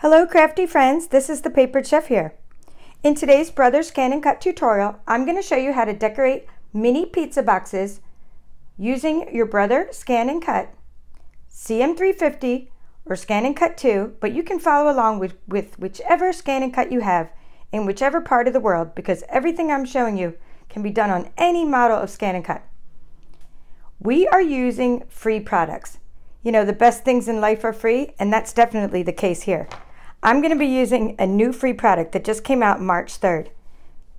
Hello crafty friends, this is the Papered Chef here. In today's Brother ScanNCut tutorial, I'm going to show you how to decorate mini pizza boxes using your Brother ScanNCut, CM350 or ScanNCut 2, but you can follow along with whichever ScanNCut you have in whichever part of the world, because everything I'm showing you can be done on any model of ScanNCut. We are using free products. You know, the best things in life are free, and that's definitely the case here. I'm going to be using a new free product that just came out March 3rd,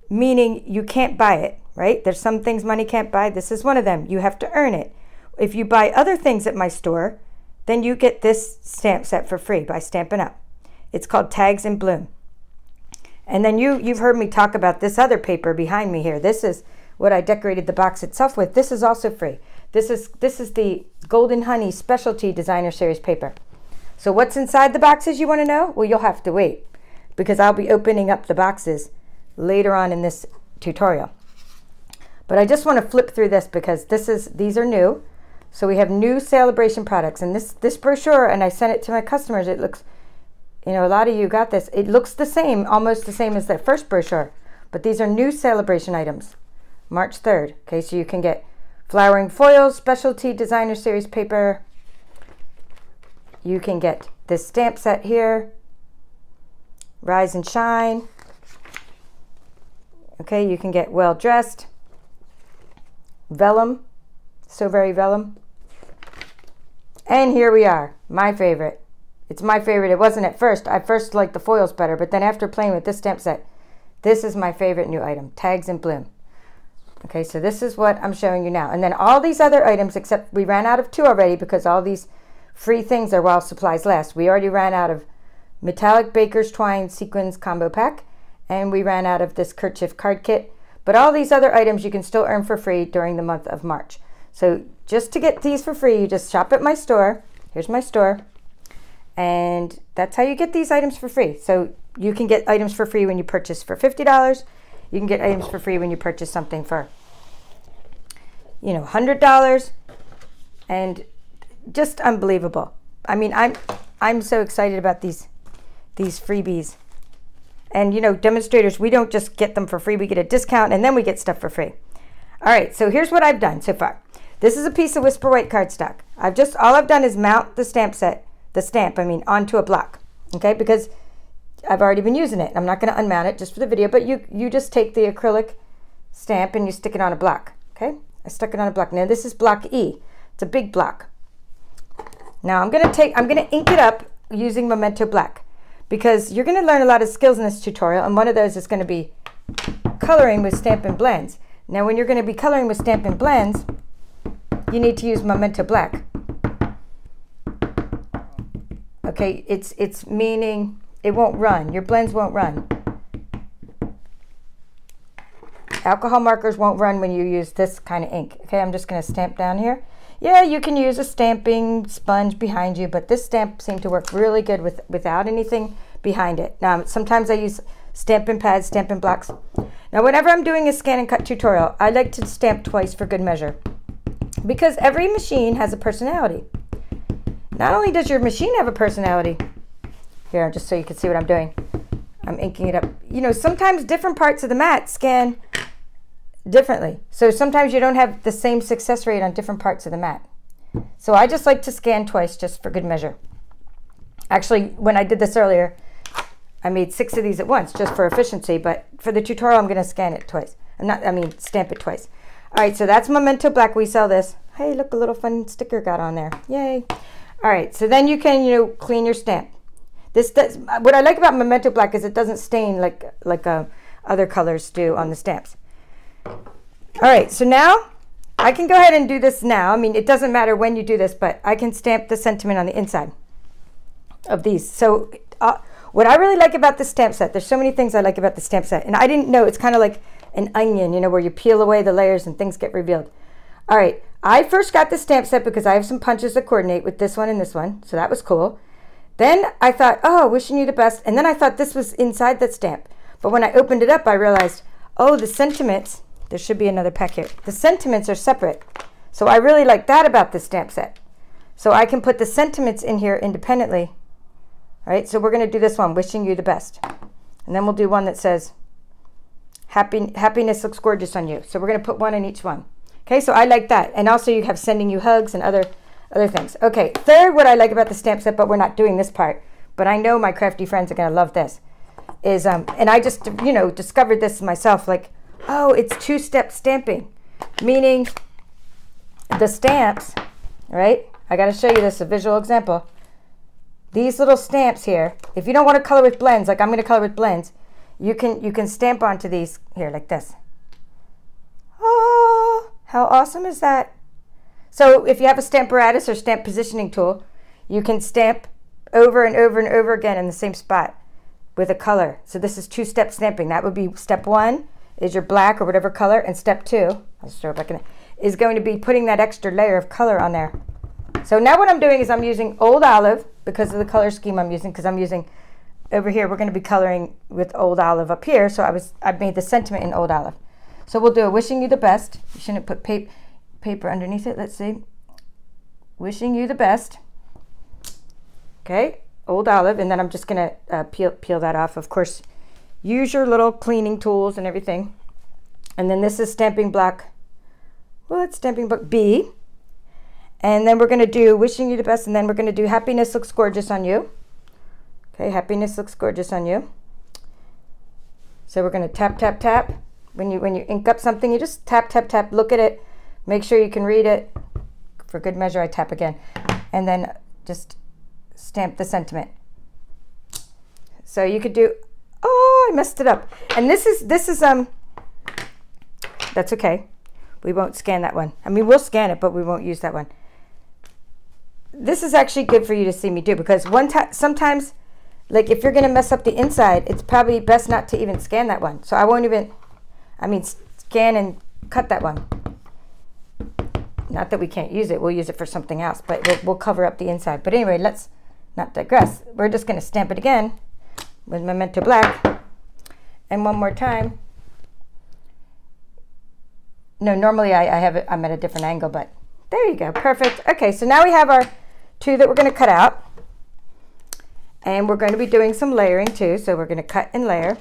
meaning you can't buy it, right? There's some things money can't buy. This is one of them. You have to earn it. If you buy other things at my store, then you get this stamp set for free by Stampin Up. It's called Tags in Bloom. And then you've heard me talk about this other paper behind me here. This is what I decorated the box itself with. This is also free. This is the Golden Honey Specialty Designer Series paper. So what's inside the boxes, you want to know? Well, you'll have to wait, because I'll be opening up the boxes later on in this tutorial. But I just want to flip through this because these are new. So we have new Sale-A-Bration products, and this brochure, and I sent it to my customers. It looks, you know, a lot of you got this. It looks the same, almost the same as that first brochure, but these are new Sale-A-Bration items. March 3rd. Okay, so you can get flowering foils, specialty designer series paper. You can get this stamp set here, Rise and Shine. Okay, you can get Well Dressed, Vellum, So Very Vellum. And here we are, my favorite. It's my favorite. It wasn't at first. I first liked the foils better, but then after playing with this stamp set, this is my favorite new item, Tags in Bloom. Okay, so this is what I'm showing you now. And then all these other items, except we ran out of 2 already because all these free things are while supplies last. We already ran out of Metallic Baker's Twine Sequins Combo Pack, and we ran out of this kerchief card kit. But all these other items you can still earn for free during the month of March. So just to get these for free, you just shop at my store. Here's my store. And that's how you get these items for free. So you can get items for free when you purchase for $50. You can get items for free when you purchase something for, you know, $100. And just unbelievable. I mean, I'm so excited about these freebies. And you know, demonstrators, we don't just get them for free, we get a discount and then we get stuff for free. All right, so here's what I've done so far. This is a piece of Whisper White cardstock. All I've done is mount the stamp set, onto a block. Okay, because I've already been using it. I'm not going to unmount it just for the video, but you just take the acrylic stamp and you stick it on a block. Okay, I stuck it on a block. Now this is block E. It's a big block. Now I'm going to ink it up using Memento Black, because you're going to learn a lot of skills in this tutorial, and one of those is going to be coloring with Stampin' Blends. Now when you're going to be coloring with Stampin' Blends, you need to use Memento Black. Okay, it's meaning it won't run. Your blends won't run. Alcohol markers won't run when you use this kind of ink. Okay, I'm just going to stamp down here. Yeah, you can use a stamping sponge behind you, but this stamp seemed to work really good without anything behind it. Now, sometimes I use Stampin' pads, Stampin' blocks. Now, whenever I'm doing a scan and cut tutorial, I like to stamp twice for good measure, because every machine has a personality. Not only does your machine have a personality, here, just so you can see what I'm doing, I'm inking it up. You know, sometimes different parts of the mat scan differently. So sometimes you don't have the same success rate on different parts of the mat. So I just like to scan twice just for good measure. Actually, when I did this earlier, I made 6 of these at once just for efficiency, but for the tutorial, I'm going to scan it twice. Stamp it twice. All right, so that's Memento Black. We sell this. Hey, look, a little fun sticker got on there. Yay. All right, so then you can, you know, clean your stamp. What I like about Memento Black is it doesn't stain like other colors do on the stamps. All right, so now I can go ahead and do this now. I mean, it doesn't matter when you do this, but I can stamp the sentiment on the inside of these. So what I really like about the stamp set, there's so many things I like about the stamp set, and I didn't know, it's kind of like an onion, you know, where you peel away the layers and things get revealed. All right, I first got the stamp set because I have some punches that coordinate with this one and this one, so that was cool. Then I thought, oh, wishing you the best, and then I thought this was inside that stamp. But when I opened it up, I realized, oh, the sentiments, there should be another pack here. The sentiments are separate. So I really like that about this stamp set. So I can put the sentiments in here independently. All right, so we're going to do this one, wishing you the best. And then we'll do one that says, happiness looks gorgeous on you. So we're going to put one in each one. Okay, so I like that. And also you have sending you hugs and other things. Okay, third, what I like about the stamp set, but we're not doing this part, but I know my crafty friends are going to love this, is, and I just, you know, discovered this myself, like, oh, it's two-step stamping, meaning the stamps, right? I got to show you this, a visual example. These little stamps here, if you don't want to color with blends, like I'm going to color with blends, you can stamp onto these here like this. Oh, how awesome is that? So if you have a Stamparatus or stamp positioning tool, you can stamp over and over and over again in the same spot with a color. So this is two-step stamping. That would be step one is your black or whatever color, and step two, I'll just throw it back in, is going to be putting that extra layer of color on there. So now what I'm doing is I'm using Old Olive because of the color scheme I'm using, because I'm using over here, we're going to be coloring with Old Olive up here. So I've made the sentiment in Old Olive. So we'll do a wishing you the best. You shouldn't put paper underneath it. Let's see. Wishing you the best. Okay, Old Olive, and then I'm just going to peel that off. Of course, use your little cleaning tools and everything. And then this is stamping block. Well, it's stamping block B. And then we're going to do wishing you the best, and then we're going to do happiness looks gorgeous on you. Okay, happiness looks gorgeous on you. So we're going to tap, tap, tap. When you ink up something, you just tap, tap, tap. Look at it. Make sure you can read it. For good measure, I tap again. And then just stamp the sentiment. So you could do, oh, I messed it up. And this is that's okay. We won't scan that one. I mean, we'll scan it, but we won't use that one. This is actually good for you to see me do, because sometimes, like if you're going to mess up the inside, it's probably best not to even scan that one. So I won't even, scan and cut that one. Not that we can't use it. We'll use it for something else, but we'll cover up the inside. But anyway, let's not digress. We're just going to stamp it again with Memento Black. And one more time. No, normally I'm at a different angle, but there you go. Perfect. Okay, so now we have our two that we're going to cut out. And we're going to be doing some layering too. So we're going to cut and layer.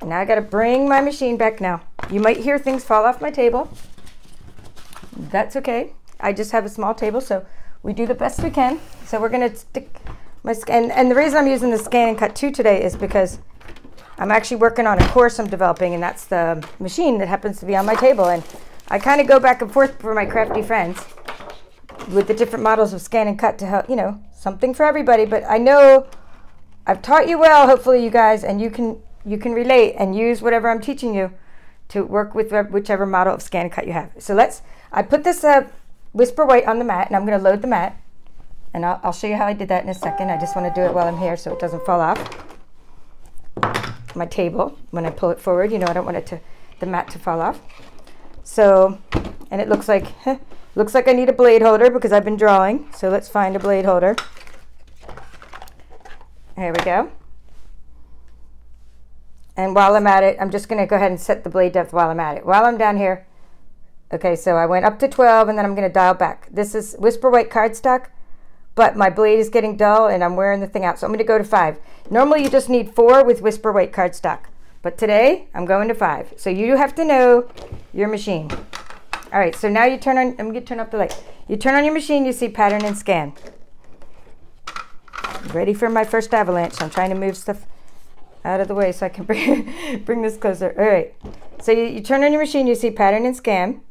Now I got to bring my machine back now. You might hear things fall off my table. That's okay. I just have a small table, so we do the best we can. So we're going to stick my scan. And the reason I'm using the Scan and Cut 2 today is because I'm actually working on a course I'm developing, and that's the machine that happens to be on my table. And I kind of go back and forth for my crafty friends with the different models of Scan and Cut to help, you know, something for everybody. But I know I've taught you well, hopefully you guys, and you can relate and use whatever I'm teaching you to work with whichever model of Scan and Cut you have. So I put this Whisper White on the mat, and I'm going to load the mat, and I'll show you how I did that in a second. I just want to do it while I'm here so it doesn't fall off my table when I pull it forward. You know, I don't want the mat to fall off. So, and it looks like I need a blade holder because I've been drawing. So let's find a blade holder. Here we go. And while I'm at it, I'm just going to go ahead and set the blade depth while I'm at it. While I'm down here, okay, so I went up to 12, and then I'm going to dial back. This is Whisper White cardstock, but my blade is getting dull, and I'm wearing the thing out. So I'm going to go to 5. Normally, you just need 4 with Whisper White cardstock, but today, I'm going to 5. So you have to know your machine. All right, so now you turn on, I'm going to turn up the light. You turn on your machine, you see pattern and scan. Ready for my first avalanche. I'm trying to move stuff out of the way so I can bring this closer. All right, so you turn on your machine, you see pattern and scan,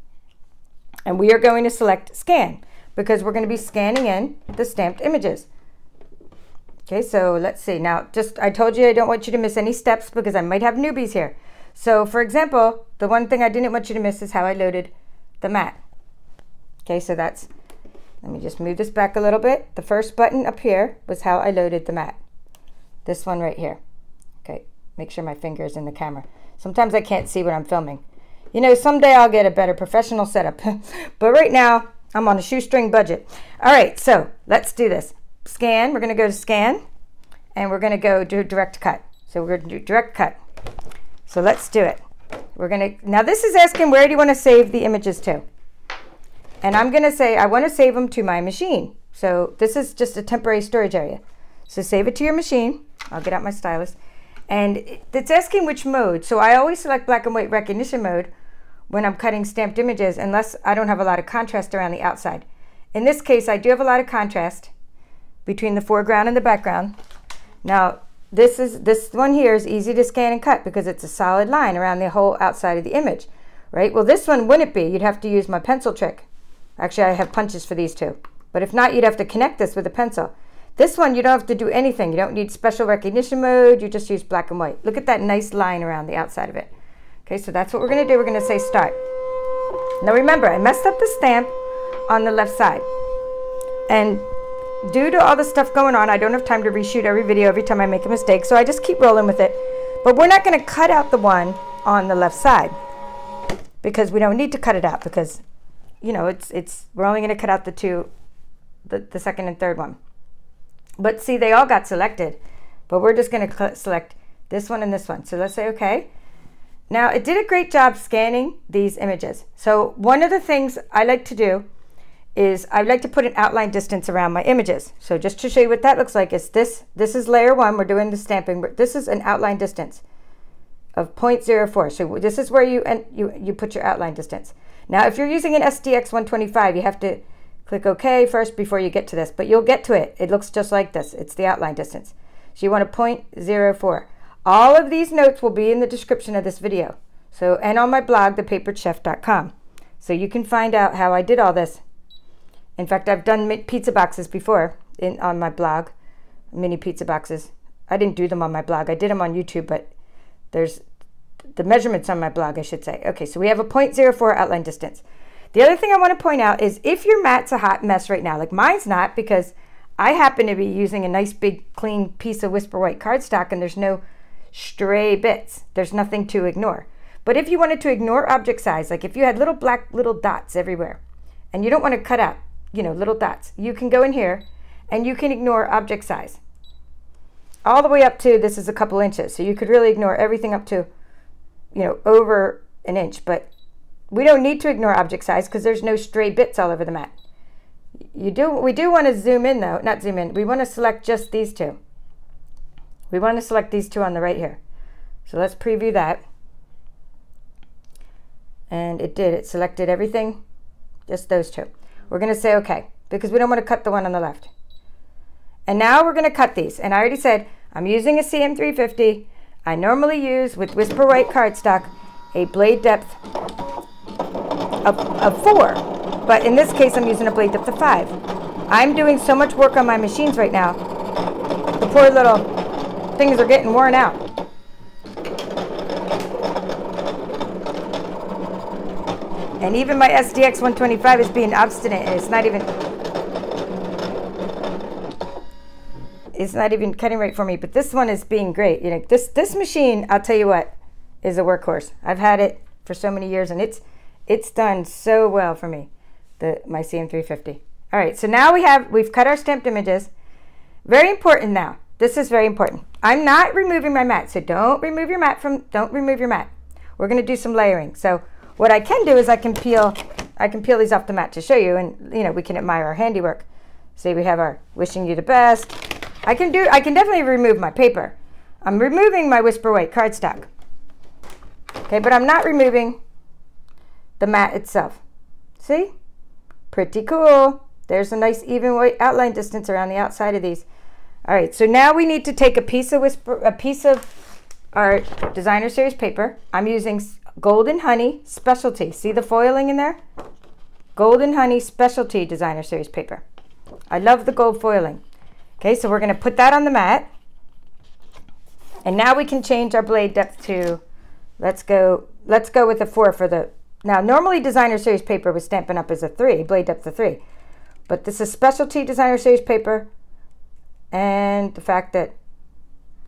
and we are going to select scan because we're going to be scanning in the stamped images. Okay, so let's see. Now, I told you I don't want you to miss any steps because I might have newbies here. So for example, the one thing I didn't want you to miss is how I loaded the mat. Okay, so let me just move this back a little bit. The first button up here was how I loaded the mat. This one right here. Okay, make sure my finger is in the camera. Sometimes I can't see what I'm filming. You know, someday I'll get a better professional setup. But right now, I'm on a shoestring budget. All right, so let's do this. Scan, we're going to go to scan, and we're going to go do direct cut. So we're going to do direct cut. So let's do it. Now this is asking where do you want to save the images to? And I'm going to say I want to save them to my machine. So this is just a temporary storage area. So save it to your machine. I'll get out my stylus. And it's asking which mode. So I always select black and white recognition mode when I'm cutting stamped images, unless I don't have a lot of contrast around the outside. In this case, I do have a lot of contrast between the foreground and the background. Now, this one here is easy to scan and cut because it's a solid line around the whole outside of the image, right? Well, this one wouldn't be. You'd have to use my pencil trick. Actually, I have punches for these two. But if not, you'd have to connect this with a pencil. This one, you don't have to do anything. You don't need special recognition mode. You just use black and white. Look at that nice line around the outside of it. Okay, so that's what we're going to do. We're going to say start. Now remember, I messed up the stamp on the left side. And due to all the stuff going on, I don't have time to reshoot every video every time I make a mistake. So I just keep rolling with it. But we're not going to cut out the one on the left side because we don't need to cut it out because, you know, we're only going to cut out the two, the second and third one. But see, they all got selected, but we're just going to select this one and this one. So let's say okay. Now it did a great job scanning these images. So one of the things I like to do is I like to put an outline distance around my images. So just to show you what that looks like is this is layer 1. We're doing the stamping. This is an outline distance of 0.04. So this is where you put your outline distance. Now if you're using an SDX 125, you have to click OK first before you get to this, but you'll get to it. It looks just like this. It's the outline distance. So you want a 0.04. All of these notes will be in the description of this video. So, and on my blog, thepaperedchef.com. So you can find out how I did all this. In fact, I've done pizza boxes before on my blog, mini pizza boxes. I didn't do them on my blog. I did them on YouTube, but there's the measurements on my blog, I should say. Okay, so we have a 0.04 outline distance. The other thing I want to point out is if your mat's a hot mess right now, like mine's not because I happen to be using a nice big clean piece of Whisper White cardstock and there's no stray bits. There's nothing to ignore. But if you wanted to ignore object size, like if you had little black little dots everywhere and you don't want to cut out, you know, little dots, you can go in here and you can ignore object size. All the way up to, this is a couple inches. So you could really ignore everything up to, you know, over an inch. But we don't need to ignore object size because there's no stray bits all over the mat. We do want to zoom in though, not zoom in. We want to select just these two. We want to select these two on the right here. So let's preview that. And it did, it selected everything, just those two. We're going to say okay, because we don't want to cut the one on the left. And now we're going to cut these. And I already said, I'm using a CM350. I normally use, with Whisper White cardstock, a blade depth of 4. But in this case, I'm using a blade depth of 5. I'm doing so much work on my machines right now. The poor little things are getting worn out. And even my SDX 125 is being obstinate, and it's not even cutting right for me. But this one is being great. You know, this machine, I'll tell you what, is a workhorse. I've had it for so many years, and it's done so well for me, my CM350. All right, so now we've cut our stamped images. Very important now. This is very important. I'm not removing my mat, so don't remove your mat. We're going to do some layering. So what I can do is I can peel these off the mat to show you, and you know, we can admire our handiwork. See, we have our wishing you the best. I can definitely remove my paper. I'm removing my Whisper White cardstock. Okay, but I'm not removing the mat itself. See? Pretty cool. There's a nice even white outline distance around the outside of these. All right, so now we need to take a piece of our designer series paper. I'm using Golden Honey Specialty. See the foiling in there? Golden Honey Specialty designer series paper. I love the gold foiling. Okay, so we're going to put that on the mat. And now we can change our blade depth to, let's go with a 4 for the, now normally designer series paper with Stampin' Up is a 3, blade depth of 3. But this is specialty designer series paper. And the fact that,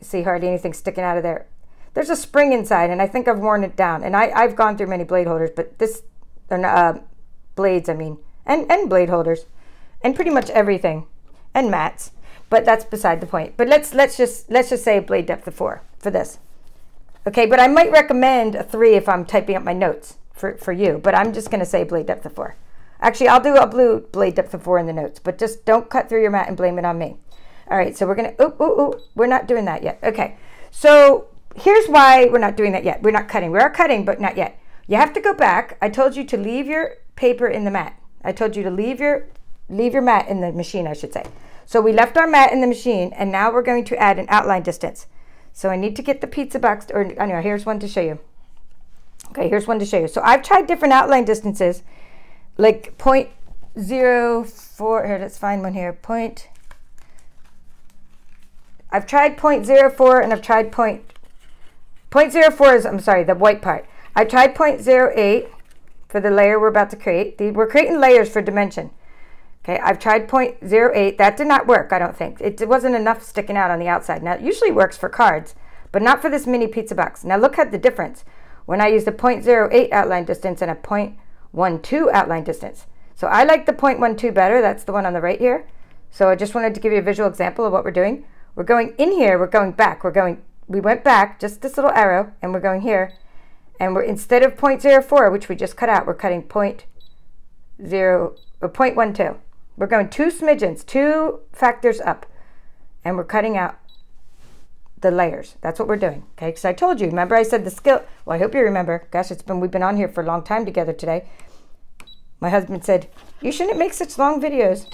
see, hardly anything sticking out of there. There's a spring inside, and I think I've worn it down. And I've gone through many blade holders, but this, blades, I mean, and blade holders, and pretty much everything, and mats. But that's beside the point. But let's just say a blade depth of 4 for this. Okay, but I might recommend a 3 if I'm typing up my notes for you. But I'm just going to say blade depth of 4. Actually, I'll do a blue blade depth of 4 in the notes, but just don't cut through your mat and blame it on me. All right, so we're gonna, we're not doing that yet. Okay, so here's why we're not doing that yet. We're not cutting. We are cutting, but not yet. You have to go back. I told you to leave your paper in the mat. I told you to leave your mat in the machine, I should say. So we left our mat in the machine, and now we're going to add an outline distance. So I need to get the pizza box, or anyway, here's one to show you. Okay, here's one to show you. So I've tried different outline distances, like 0.04, here, let's find one here, I've tried 0.04 and I've tried 0.04 is, I'm sorry, the white part. I tried 0.08 for the layer we're about to create. We're creating layers for dimension. Okay, I've tried 0.08. That did not work, I don't think. It wasn't enough sticking out on the outside. Now, it usually works for cards, but not for this mini pizza box. Now, look at the difference when I use the 0.08 outline distance and a 0.12 outline distance. So I like the 0.12 better. That's the one on the right here. So I just wanted to give you a visual example of what we're doing. We're going in here, we're going back. We went back, just this little arrow, and we're going here. And we're, instead of 0.04, which we just cut out, we're cutting 0.12. We're going 2 smidgens, 2 factors up, and we're cutting out the layers. That's what we're doing, okay? Because I told you, remember I said the skill, well, I hope you remember. Gosh, we've been on here for a long time together today. My husband said, you shouldn't make such long videos.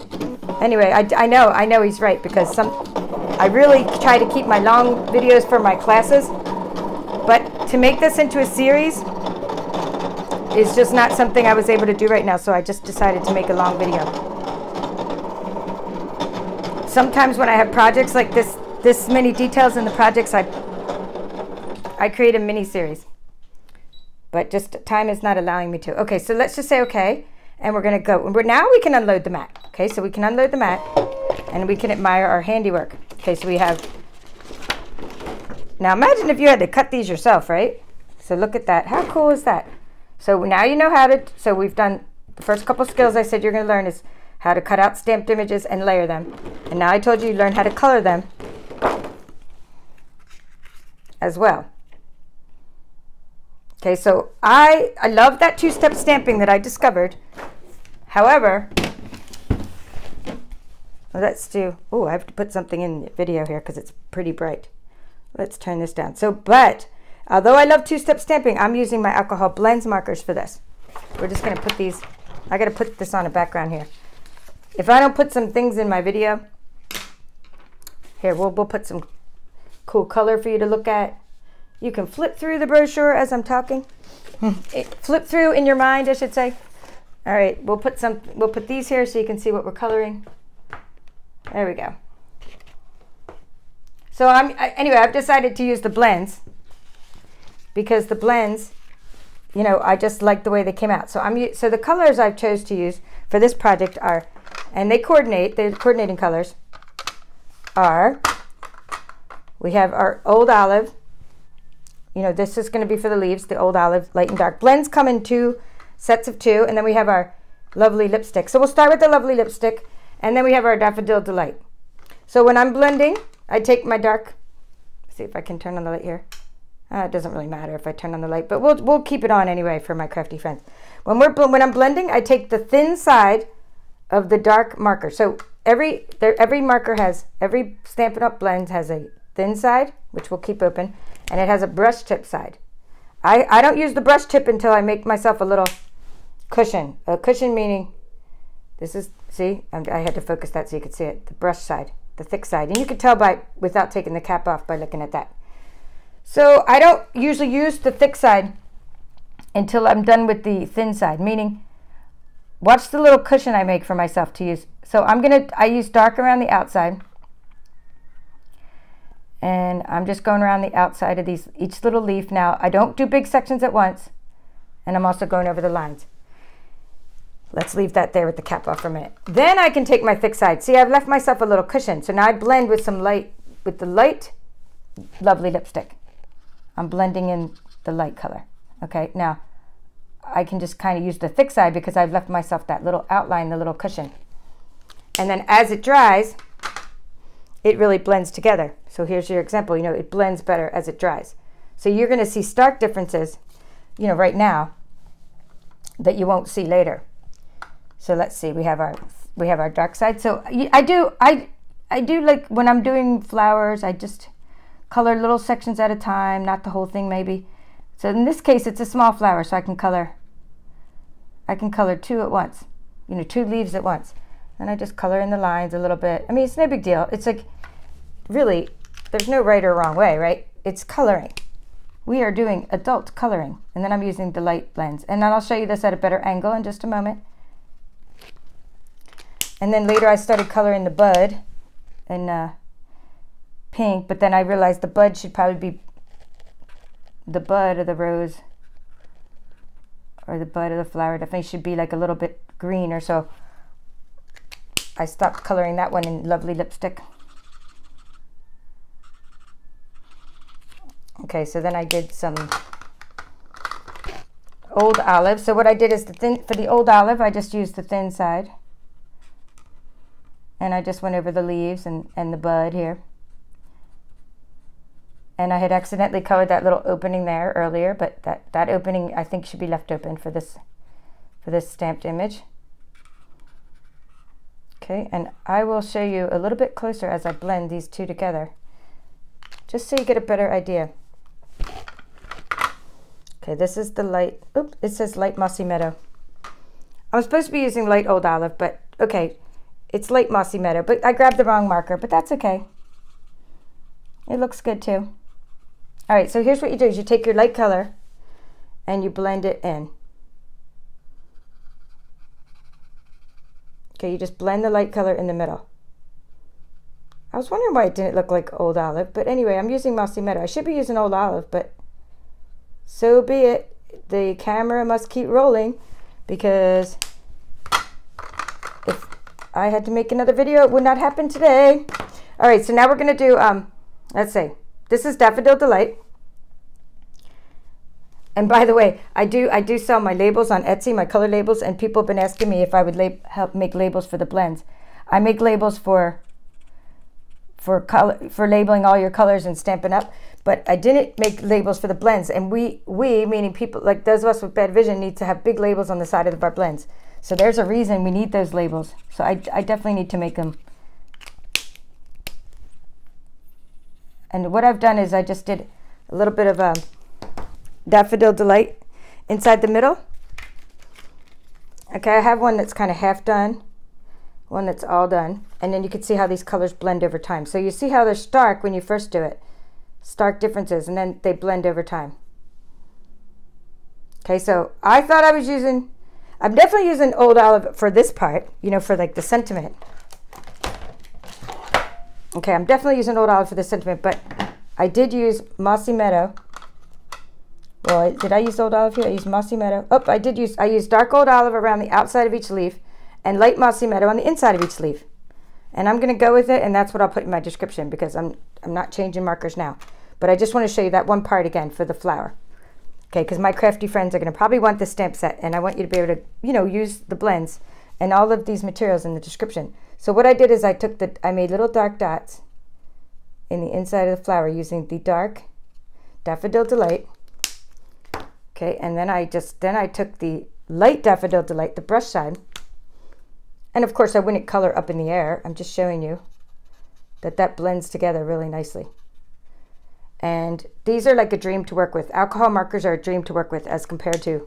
Anyway, I know he's right, because I really try to keep my long videos for my classes, but to make this into a series is just not something I was able to do right now, so I just decided to make a long video. Sometimes when I have projects like this many details in the projects, I create a mini series, but just time is not allowing me to. Okay, so let's just say okay, and we're gonna go. Now we can unload the mat. Okay, so we can unload the mat, and we can admire our handiwork. Okay, so we have. Now imagine if you had to cut these yourself, right? So look at that. How cool is that? So now you know how to. So we've done the first couple skills I said you're gonna learn is how to cut out stamped images and layer them. And now I told you learn how to color them as well. Okay, so I love that 2-step stamping that I discovered. However, let's do, I have to put something in the video here because it's pretty bright. Let's turn this down. So, but although I love 2-step stamping, I'm using my alcohol blends markers for this. We're just gonna put these, I gotta put this on a background here. If I don't put some things in my video, here, we'll put some cool color for you to look at. You can flip through the brochure as I'm talking. Flip through in your mind, I should say. All right, we'll put these here so you can see what we're coloring. There we go. So anyway, I've decided to use the blends because the blends, you know, I just like the way they came out. So so the colors I've chose to use for this project are, and they're coordinating colors, are, we have our old olive. You know, this is going to be for the leaves, the old olive, light and dark. Blends come in 2 sets of 2, and then we have our lovely lipstick. So we'll start with the lovely lipstick, and then we have our Daffodil Delight. So when I'm blending, I take my dark, see if I can turn on the light here. It doesn't really matter if I turn on the light, but we'll keep it on anyway for my crafty friends. When I'm blending, I take the thin side of the dark marker. So every marker has, every Stampin' Up! Blend has a thin side, which we'll keep open, and it has a brush tip side. I don't use the brush tip until I make myself a little cushion. A cushion meaning, this is, see, I had to focus that so you could see it, the brush side, the thick side. And you can tell without taking the cap off by looking at that. So I don't usually use the thick side until I'm done with the thin side, meaning, watch the little cushion I make for myself to use. So I use dark around the outside. And I'm just going around the outside of each little leaf. Now, I don't do big sections at once. And I'm also going over the lines. Let's leave that there with the cap off for a minute. Then I can take my thick side. See, I've left myself a little cushion. So now I blend with some light, with the light, lovely lipstick. I'm blending in the light color. Okay, now I can just kind of use the thick side because I've left myself that little outline, the little cushion. And then as it dries, it really blends together. So here's your example, you know, it blends better as it dries. So you're gonna see stark differences, you know, right now that you won't see later. So let's see, we have our dark side. So I do like when I'm doing flowers, I just color little sections at a time, not the whole thing maybe. So in this case, it's a small flower, so I can color two at once, you know, 2 leaves at once. And I just color in the lines a little bit. I mean, it's no big deal. It's like, really, there's no right or wrong way, right? It's coloring. We are doing adult coloring. And then I'm using the light blends. And then I'll show you this at a better angle in just a moment. And then later I started coloring the bud in pink, but then I realized the bud should probably be the bud of the rose, or the bud of the flower definitely should be like a little bit greener, so I stopped coloring that one in lovely lipstick. Okay, so then I did some old olive. So what I did is for the old olive, I just used the thin side. And I just went over the leaves and the bud here. And I had accidentally colored that little opening there earlier, but that opening I think should be left open for this stamped image. Okay, and I will show you a little bit closer as I blend these two together, just so you get a better idea. Okay, this is the light, oops, it says light mossy meadow. I'm supposed to be using light old olive, but okay, it's light mossy meadow, but I grabbed the wrong marker, but that's okay. It looks good too. All right, so here's what you do is you take your light color and you blend it in. Okay, you just blend the light color in the middle. I was wondering why it didn't look like old olive, but anyway, I'm using mossy meadow. I should be using old olive, but so be it. The camera must keep rolling, because if I had to make another video, it would not happen today. All right, so now we're gonna do, let's see. This is Daffodil Delight. And by the way, I do sell my labels on Etsy, my color labels, and people have been asking me if I would help make labels for the blends. I make labels for labeling all your colors and Stampin' Up, but I didn't make labels for the blends. And we meaning people like those of us with bad vision, need to have big labels on the side of our blends. So there's a reason we need those labels. So I definitely need to make them. And what I've done is I just did a little bit of Daffodil Delight inside the middle. Okay, I have one that's kind of half done, one that's all done, and then you can see how these colors blend over time. So you see how they're stark when you first do it, stark differences, and then they blend over time. Okay, so I thought I was using, I'm definitely using old olive for this part, you know, for like the sentiment. Okay, I'm definitely using old olive for the sentiment, but I did use mossy meadow. Well, did I use old olive here? I used mossy meadow. Oh, I used dark old olive around the outside of each leaf and light mossy meadow on the inside of each leaf. And I'm going to go with it, and that's what I'll put in my description, because I'm not changing markers now. But I just want to show you that one part again for the flower. Okay, because my crafty friends are going to probably want the stamp set, and I want you to be able to, you know, use the blends and all of these materials in the description. So what I did is I made little dark dots in the inside of the flower using the dark Daffodil Delight. Okay, and then I took the light Daffodil Delight, the brush side, and of course I wouldn't color up in the air. I'm just showing you that blends together really nicely. And these are like a dream to work with. Alcohol markers are a dream to work with as compared to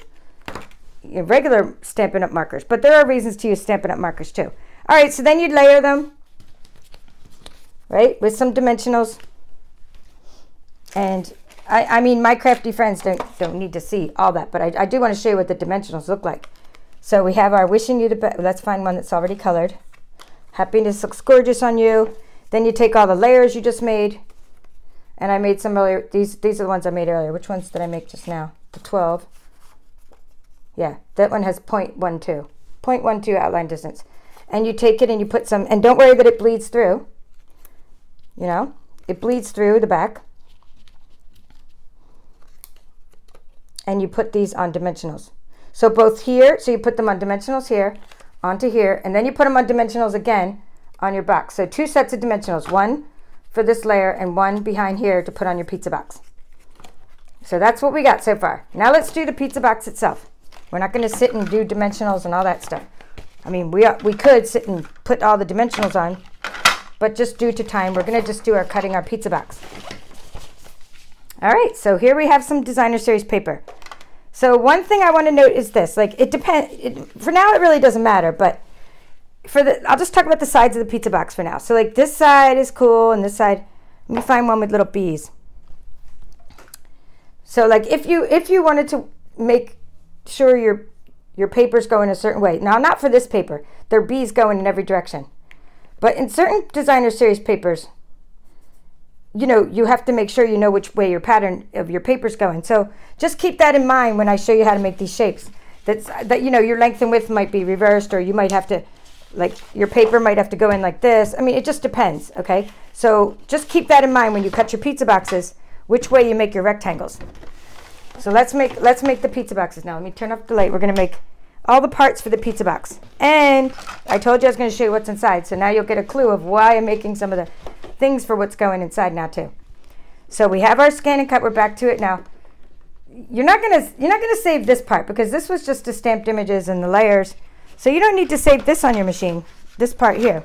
regular Stampin' Up markers, but there are reasons to use Stampin' Up markers too. All right, so then you'd layer them, right, with some dimensionals. And I mean, my crafty friends don't need to see all that, but I do want to show you what the dimensionals look like. So we have our wishing you the best. Let's find one that's already colored. Happiness looks gorgeous on you. Then you take all the layers you just made. And I made some earlier. These are the ones I made earlier. Which ones did I make just now? The 12. Yeah, that one has 0.12. 0.12 outline distance. And you take it and you put some, and don't worry that it bleeds through. You know, it bleeds through the back. And you put these on dimensionals. So both here, so you put them on dimensionals here, onto here, and then you put them on dimensionals again on your box. So 2 sets of dimensionals, one for this layer and one behind here to put on your pizza box. So that's what we got so far. Now let's do the pizza box itself. We're not going to sit and do dimensionals and all that stuff. I mean, we could sit and put all the dimensionals on, but just due to time, we're going to just do our cutting our pizza box. All right, so here we have some designer series paper. So one thing I want to note is this, like it depends, for now it really doesn't matter, but I'll just talk about the sides of the pizza box for now. So like this side is cool and this side, let me find one with little bees. So like if you wanted to make sure your papers go in a certain way. Now not for this paper, there are bees going in every direction. But in certain designer series papers, you know, you have to make sure you know which way your pattern of your paper's going. So just keep that in mind when I show you how to make these shapes. That you know, your length and width might be reversed, or you might have to, like your paper might have to go in like this. I mean, it just depends, okay? So just keep that in mind when you cut your pizza boxes, which way you make your rectangles. So let's make the pizza boxes now. Let me turn off the light. We're gonna make all the parts for the pizza box. And I told you I was gonna show you what's inside. So now you'll get a clue of why I'm making some of the things for what's going inside now too. So we have our scan and cut. We're back to it now. You're not gonna save this part because this was just the stamped images and the layers. So you don't need to save this on your machine, this part here.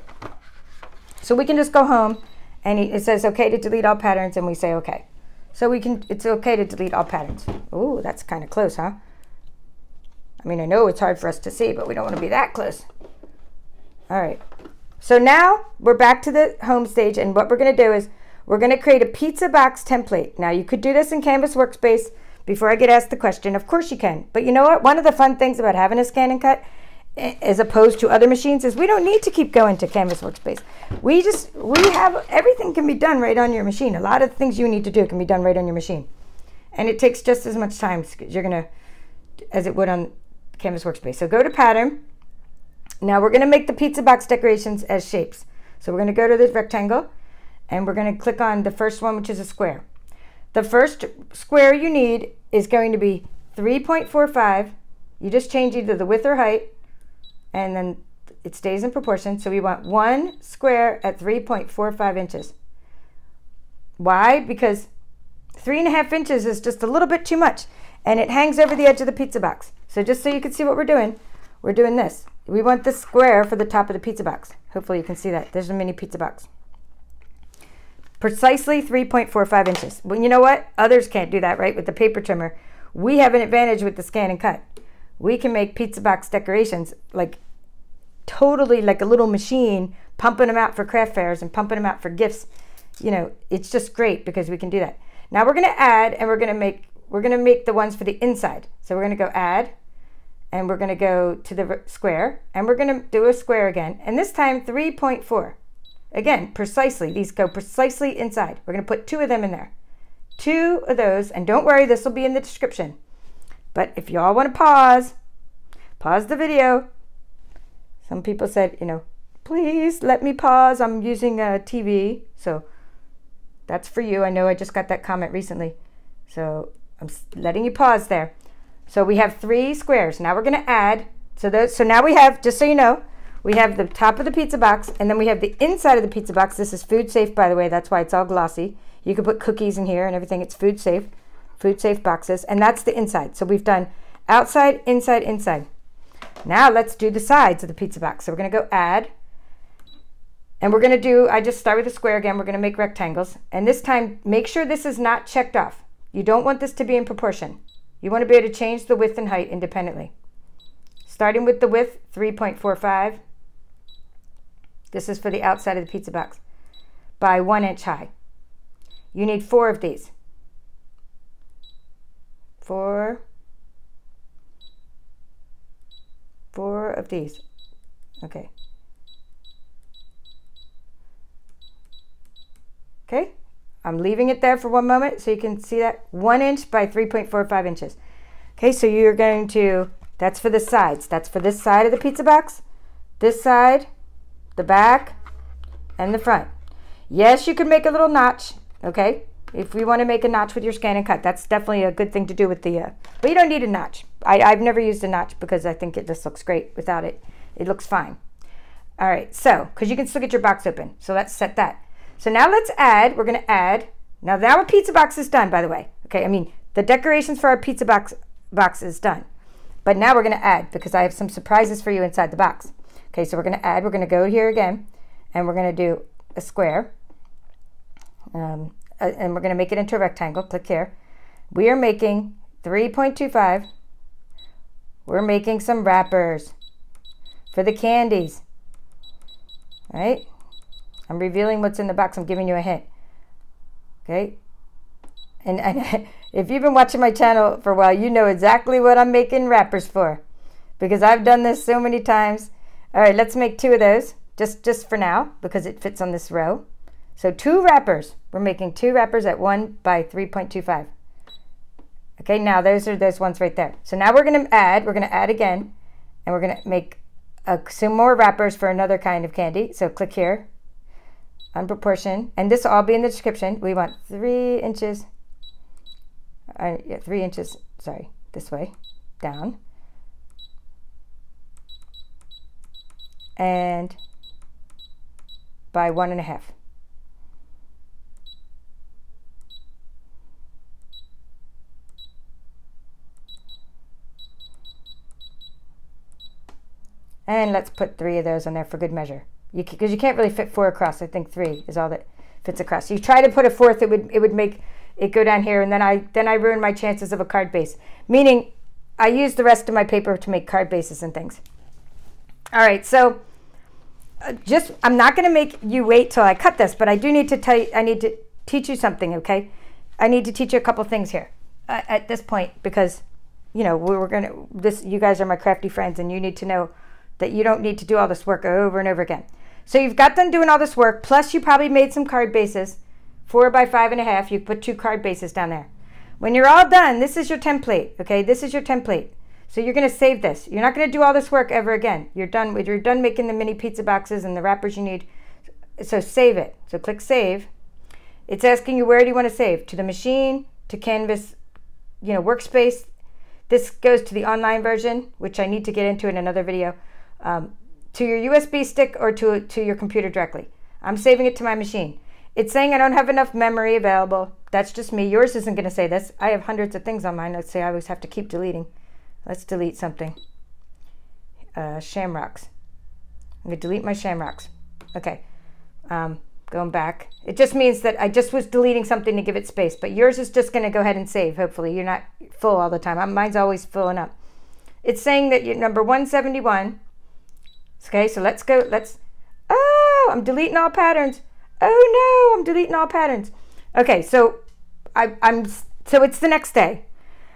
So we can just go home and it says okay to delete all patterns, and we say okay. So it's okay to delete all patterns. Ooh, that's kind of close, huh? I mean, I know it's hard for us to see, but we don't want to be that close. All right. So now we're back to the home stage, and what we're going to do is we're going to create a pizza box template. Now you could do this in Canvas Workspace. Before I get asked the question, of course you can. But you know what? One of the fun things about having a scan and cut, as opposed to other machines, is we don't need to keep going to Canvas Workspace. We have, everything can be done right on your machine. A lot of things you need to do can be done right on your machine. And it takes just as much time as it would on Canvas Workspace. So go to pattern. Now we're gonna make the pizza box decorations as shapes. So we're gonna go to the rectangle and we're gonna click on the first one, which is a square. The first square you need is going to be 3.45. You just change either the width or height, and then it stays in proportion. So we want one square at 3.45 inches. Why? Because 3.5 inches is just a little bit too much, and it hangs over the edge of the pizza box. So just so you can see what we're doing this. We want the square for the top of the pizza box. Hopefully you can see that. There's a mini pizza box. Precisely 3.45 inches. Well, you know what? Others can't do that, right? With the paper trimmer. We have an advantage with the scan and cut. We can make pizza box decorations like totally like a little machine, pumping them out for craft fairs and pumping them out for gifts. You know, it's just great because we can do that. Now we're going to add, and we're going to make the ones for the inside. So we're going to go add, and we're going to go to the square, and we're going to do a square again, and this time 3.4. Again, precisely, these go precisely inside. We're going to put 2 of them in there. 2 of those, and don't worry, this will be in the description. But if you all want to pause the video. Some people said, you know, please let me pause. I'm using a TV. So that's for you. I know I just got that comment recently. So I'm letting you pause there. So we have 3 squares. Now we're going to add. So now we have, just so you know, we have the top of the pizza box, and then we have the inside of the pizza box. This is food safe, by the way. That's why it's all glossy. You can put cookies in here and everything. It's food safe boxes, and that's the inside. So we've done outside, inside, inside. Now let's do the sides of the pizza box. So we're going to go add, and we're going to do, I just start with a square again. We're going to make rectangles, and this time make sure this is not checked off. You don't want this to be in proportion. You want to be able to change the width and height independently. Starting with the width, 3.45. This is for the outside of the pizza box, by 1 inch high. You need 4 of these. 4 of these. Okay. Okay, I'm leaving it there for one moment so you can see that. 1 inch by 3.45 inches. Okay, so you're going to, that's for the sides. That's for this side of the pizza box, this side, the back, and the front. Yes, you can make a little notch, okay? If we want to make a notch with your scan and cut, that's definitely a good thing to do with the, but you don't need a notch. I've never used a notch because I think it just looks great without it. It looks fine. All right, so, because you can still get your box open. So let's set that. So now let's add, we're going to add, now our pizza box is done, by the way. Okay, I mean, the decorations for our pizza box is done. But now we're going to add, because I have some surprises for you inside the box. Okay, so we're going to add, we're going to go here again, and we're going to do a square, and we're going to make it into a rectangle. Click here. We are making 3.25. We're making some wrappers for the candies, right? I'm revealing what's in the box. I'm giving you a hint, okay? And if you've been watching my channel for a while, you know exactly what I'm making wrappers for, because I've done this so many times. All right, let's make 2 of those, just for now, because it fits on this row. So 2 wrappers. We're making 2 wrappers at 1 by 3.25. Okay, now those are those ones right there. So now we're going to add again, and we're going to make some more wrappers for another kind of candy. So click here, unproportioned, and this will all be in the description. We want 3 inches, 3 inches, sorry, this way, down, and by 1.5. And let's put 3 of those on there for good measure. Because you can't really fit 4 across. I think 3 is all that fits across. So you try to put a 4th, it would make it go down here, and then I ruin my chances of a card base. Meaning, I use the rest of my paper to make card bases and things. All right, so I'm not going to make you wait till I cut this, but I do need to tell you, I need to teach you something, okay? I need to teach you a couple things here at this point, because you know you guys are my crafty friends, and you need to know that you don't need to do all this work over and over again. So you've got done doing all this work, plus you probably made some card bases, 4 by 5.5. You put 2 card bases down there. When you're all done, this is your template, okay? This is your template. So you're going to save this. You're not going to do all this work ever again. You're done making the mini pizza boxes and the wrappers you need. So save it. So click save. It's asking you, where do you want to save? To the machine, to Canvas, workspace. This goes to the online version, which I need to get into in another video. To your USB stick or to your computer directly. I'm saving it to my machine. It's saying I don't have enough memory available. That's just me. Yours isn't going to say this. I have hundreds of things on mine. Let's say I always have to keep deleting. Let's delete something. Shamrocks. I'm going to delete my shamrocks. Okay. Going back. It just means that I just was deleting something to give it space, but yours is just going to go ahead and save. Hopefully you're not full all the time. Mine's always filling up. It's saying that you're number 171. Okay, so let's go. Oh, I'm deleting all patterns. Oh no, I'm deleting all patterns. Okay, so so it's the next day.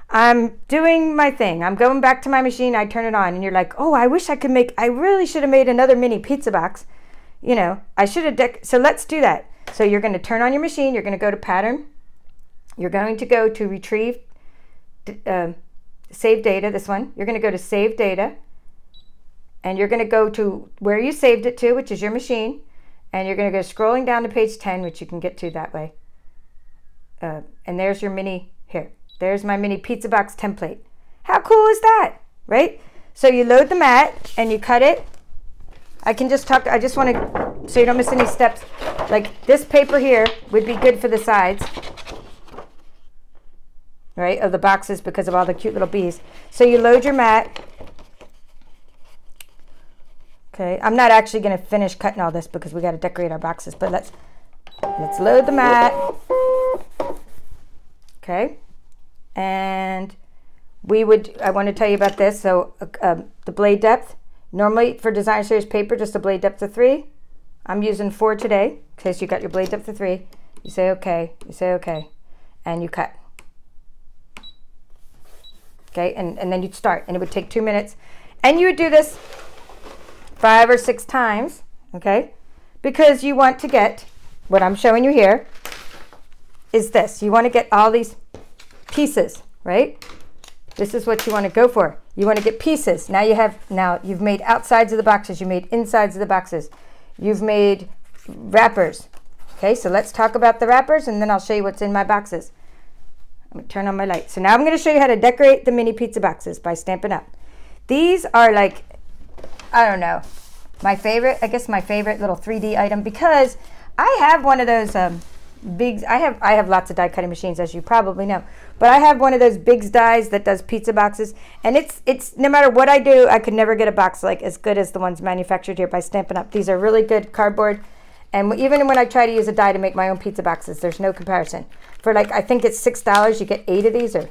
I'm doing my thing. I'm going back to my machine. I turn it on, and you're like, oh, I really should have made another mini pizza box. I should have. So let's do that. So you're going to turn on your machine. You're going to go to pattern. You're going to go to retrieve, save data. This one. You're going to go to save data. And you're going to go to where you saved it to, which is your machine. And you're going to go scrolling down to page 10, which you can get to that way. And there's your mini, here. There's my mini pizza box template. How cool is that, right? So you load the mat and you cut it. I just want to, so you don't miss any steps. Like this paper here would be good for the sides, right, of the boxes because of all the cute little bees. So you load your mat. Okay, I'm not actually going to finish cutting all this because we got to decorate our boxes, but let's load the mat. Okay, and I want to tell you about this. So the blade depth, normally for designer series paper, just a blade depth of 3. I'm using 4 today. Okay, so you got your blade depth of 3. You say okay, and you cut. Okay, and then you'd start, and it would take 2 minutes, and you would do this 5 or 6 times, okay? Because you want to get, what I'm showing you here is this. You want to get all these pieces, right? This is what you want to go for. You want to get pieces. Now you've made outsides of the boxes. You made insides of the boxes. You've made wrappers. Okay, so let's talk about the wrappers, and then I'll show you what's in my boxes. Let me turn on my light. So now I'm going to show you how to decorate the mini pizza boxes by Stampin' Up. These are like, I don't know, my favorite little 3D item, because I have one of those Biggs. I have lots of die cutting machines, as you probably know, but I have one of those Biggs dies that does pizza boxes, and it's no matter what I do, I could never get a box like as good as the ones manufactured here by Stampin' Up. These are really good cardboard, and even when I try to use a die to make my own pizza boxes, there's no comparison. For like, I think it's $6, you get 8 of these, or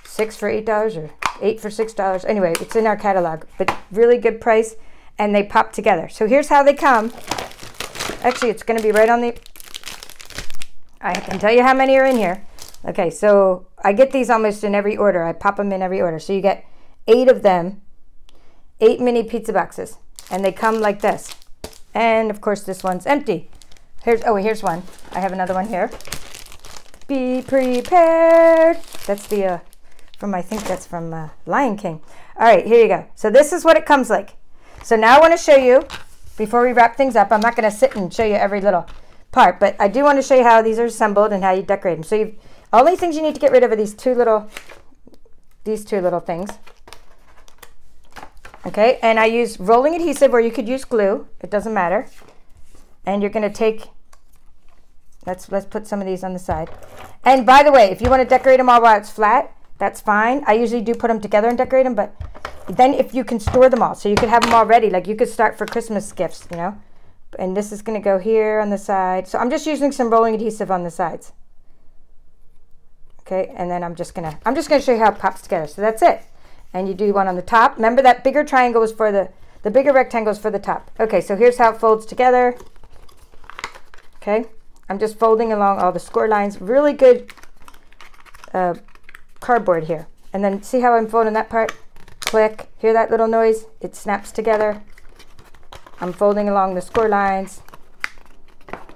6 for $8, or 8 for $6. Anyway, it's in our catalog, but really good price, and they pop together. So here's how they come. Actually, it's going to be right on the, I can tell you how many are in here. Okay, so I get these almost in every order. I pop them in every order. So you get 8 of them, 8 mini pizza boxes, and they come like this. And of course, this one's empty. Here's one. I have another one here. Be prepared. That's the, I think that's from Lion King. All right, here you go. So this is what it comes like. So now I want to show you, before we wrap things up, I'm not going to sit and show you every little part, but I do want to show you how these are assembled and how you decorate them. So only things you need to get rid of are these two little things. Okay, and I use rolling adhesive, or you could use glue. It doesn't matter. And you're going to take, let's put some of these on the side. And by the way, if you want to decorate them all while it's flat, that's fine. I usually do put them together and decorate them, but then if you can store them all, so you could have them all ready, like you could start for Christmas gifts, you know. And this is going to go here on the side. So I'm just using some rolling adhesive on the sides. Okay, and then I'm just gonna show you how it pops together. So that's it. And you do one on the top. Remember that bigger triangle is for the bigger rectangle is for the top. Okay, so here's how it folds together. Okay, I'm just folding along all the score lines. Really good cardboard here. And then see how I'm folding that part? Click. Hear that little noise? It snaps together. I'm folding along the score lines.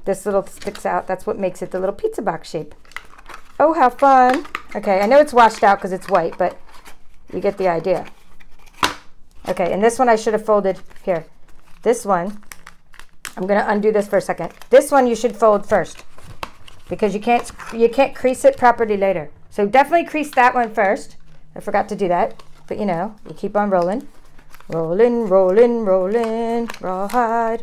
This little sticks out. That's what makes it the little pizza box shape. Oh, how fun. Okay, I know it's washed out because it's white, but you get the idea. Okay, and this one I should have folded here. This one, I'm going to undo this for a second. This one you should fold first because you can't crease it properly later. So definitely crease that one first. I forgot to do that, but you know, you keep on rolling. Rolling, rolling, rolling, rawhide.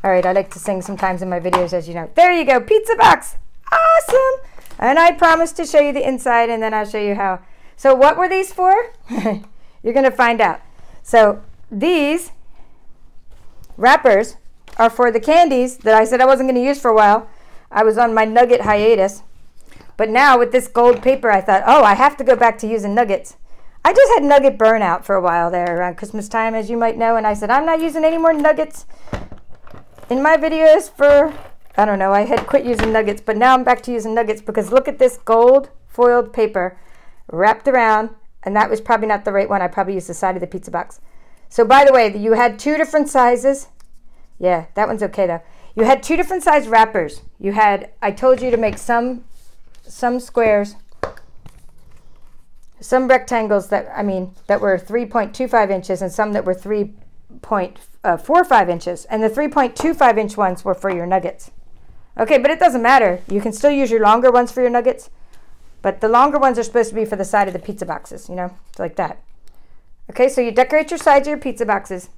All right, I like to sing sometimes in my videos, as you know. There you go, pizza box. Awesome. And I promised to show you the inside, and then I'll show you how. So what were these for? You're going to find out. So these wrappers are for the candies that I said I wasn't going to use for a while. I was on my nugget hiatus. But now with this gold paper, I thought, oh, I have to go back to using nuggets. I just had nugget burnout for a while there around Christmas time, as you might know. And I said, I'm not using any more nuggets in my videos for, I don't know, I had quit using nuggets. But now I'm back to using nuggets because look at this gold foiled paper wrapped around. And that was probably not the right one. I probably used the side of the pizza box. So by the way, you had 2 different sizes. Yeah, that one's okay though. You had 2 different size wrappers. You had, I told you to make some squares, some rectangles that were 3.25 inches and some that were 3.45 inches. And the 3.25 inch ones were for your nuggets. Okay, but it doesn't matter. You can still use your longer ones for your nuggets, but the longer ones are supposed to be for the side of the pizza boxes, you know, like that. Okay, so you decorate your sides of your pizza boxes,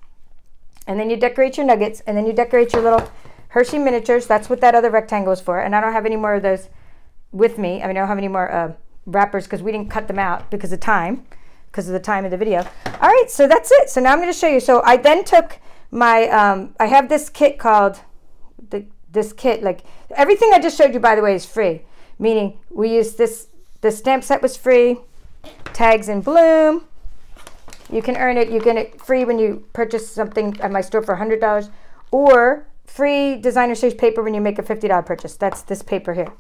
and then you decorate your nuggets, and then you decorate your little Hershey miniatures. That's what that other rectangle is for. And I don't have any more of those with me. I mean, I don't have any more wrappers because we didn't cut them out because of the time of the video. All right, so that's it. So now I'm going to show you. So I then took my, I have this kit called, this kit, like everything I just showed you, by the way, is free. Meaning we used this, the stamp set was free, tags in bloom. You can earn it, you get it free when you purchase something at my store for $100, or free designer series paper when you make a $50 purchase. That's this paper here.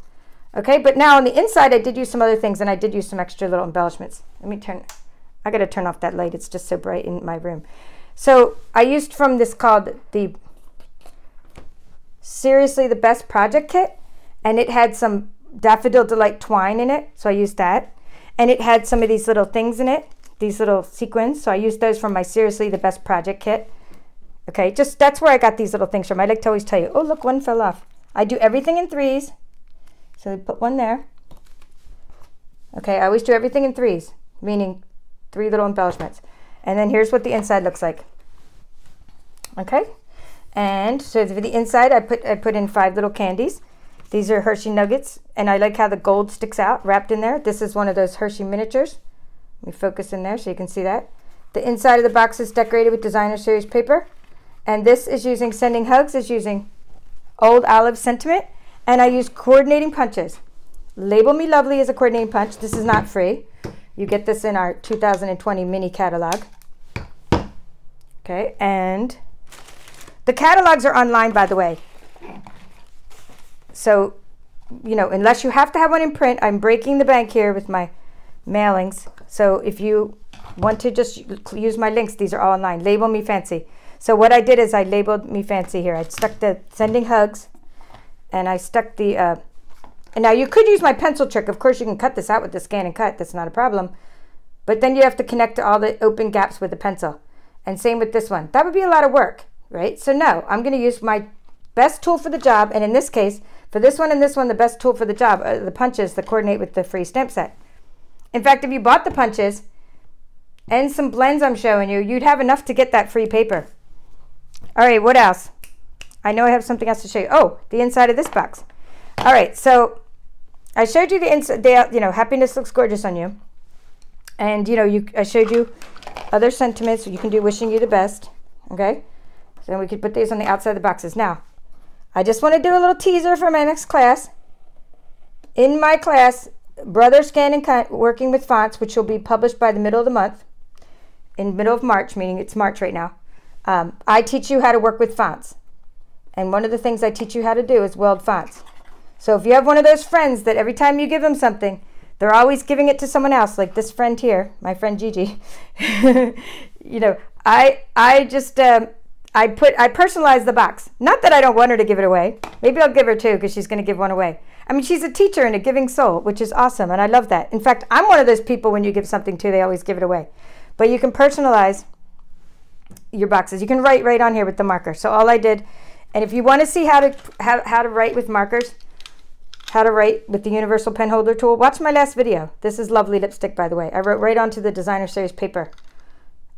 Okay, but now on the inside, I did use some other things, and I did use some extra little embellishments. Let me I gotta turn off that light. It's just so bright in my room. So I used from this called the Seriously the Best Project Kit, and it had some Daffodil Delight twine in it, so I used that. And it had some of these little things in it, these little sequins, so I used those from my Seriously the Best Project Kit. Okay, just that's where I got these little things from. I like to always tell you, oh look, one fell off. I do everything in 3s. So I put one there. Okay, I always do everything in 3s, meaning 3 little embellishments. And then here's what the inside looks like. Okay, And so for the inside, I put in 5 little candies. These are Hershey Nuggets, and I like how the gold sticks out wrapped in there. This is one of those Hershey miniatures. Let me focus in there so you can see that. The inside of the box is decorated with designer series paper. And this is using Sending Hugs, is using Old Olive Sentiment. And I use coordinating punches. Label Me Lovely is a coordinating punch. This is not free. You get this in our 2020 mini catalog. Okay, and the catalogs are online, by the way. So, you know, unless you have to have one in print, I'm breaking the bank here with my mailings. So if you want to just use my links, these are all online. Label Me Fancy. So what I did is I labeled Me Fancy here. I stuck the Sending Hugs, and I stuck the, and now you could use my pencil trick. Of course, you can cut this out with the Scan and Cut. That's not a problem. But then you have to connect to all the open gaps with the pencil. And same with this one. That would be a lot of work, right? So no, I'm going to use my best tool for the job. And in this case, for this one and this one, the best tool for the job are the punches that coordinate with the free stamp set. In fact, if you bought the punches and some blends I'm showing you, you'd have enough to get that free paper. All right, what else? I know I have something else to show you. Oh, the inside of this box. All right, so I showed you the inside. You know, happiness looks gorgeous on you. And, you know, I showed you other sentiments. You can do wishing you the best, okay? So we could put these on the outside of the boxes. Now, I just want to do a little teaser for my next class. In my class, Brother ScanNCut, working with fonts, which will be published by the middle of the month, in middle of March, meaning it's March right now. I teach you how to work with fonts. And one of the things I teach you how to do is weld fonts. So if you have one of those friends that every time you give them something, they're always giving it to someone else, like this friend here, my friend Gigi. You know, I personalize the box. Not that I don't want her to give it away. Maybe I'll give her 2 because she's going to give one away. I mean, she's a teacher and a giving soul, which is awesome, and I love that. In fact, I'm one of those people when you give something to, they always give it away. But you can personalize your boxes. You can write right on here with the marker. So all I did, and if you want to see how to write with markers, how to write with the universal pen holder tool, watch my last video. This is Lovely Lipstick, by the way. I wrote right onto the designer series paper,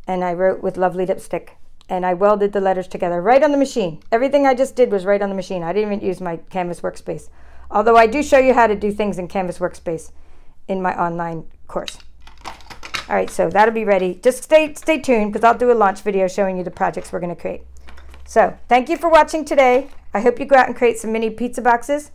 and I wrote with Lovely Lipstick, and I welded the letters together right on the machine. Everything I just did was right on the machine. I didn't even use my Canvas workspace, although I do show you how to do things in Canvas workspace in my online course. All right, so that'll be ready. Just stay tuned, because I'll do a launch video showing you the projects we're going to create. So thank you for watching today. I hope you go out and create some mini pizza boxes.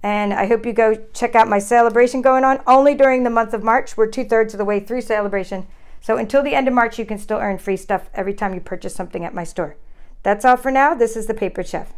And I hope you go check out my Sale-A-Bration going on only during the month of March. We're 2/3 of the way through Sale-A-Bration. So until the end of March, you can still earn free stuff every time you purchase something at my store. That's all for now. This is the Paper Chef.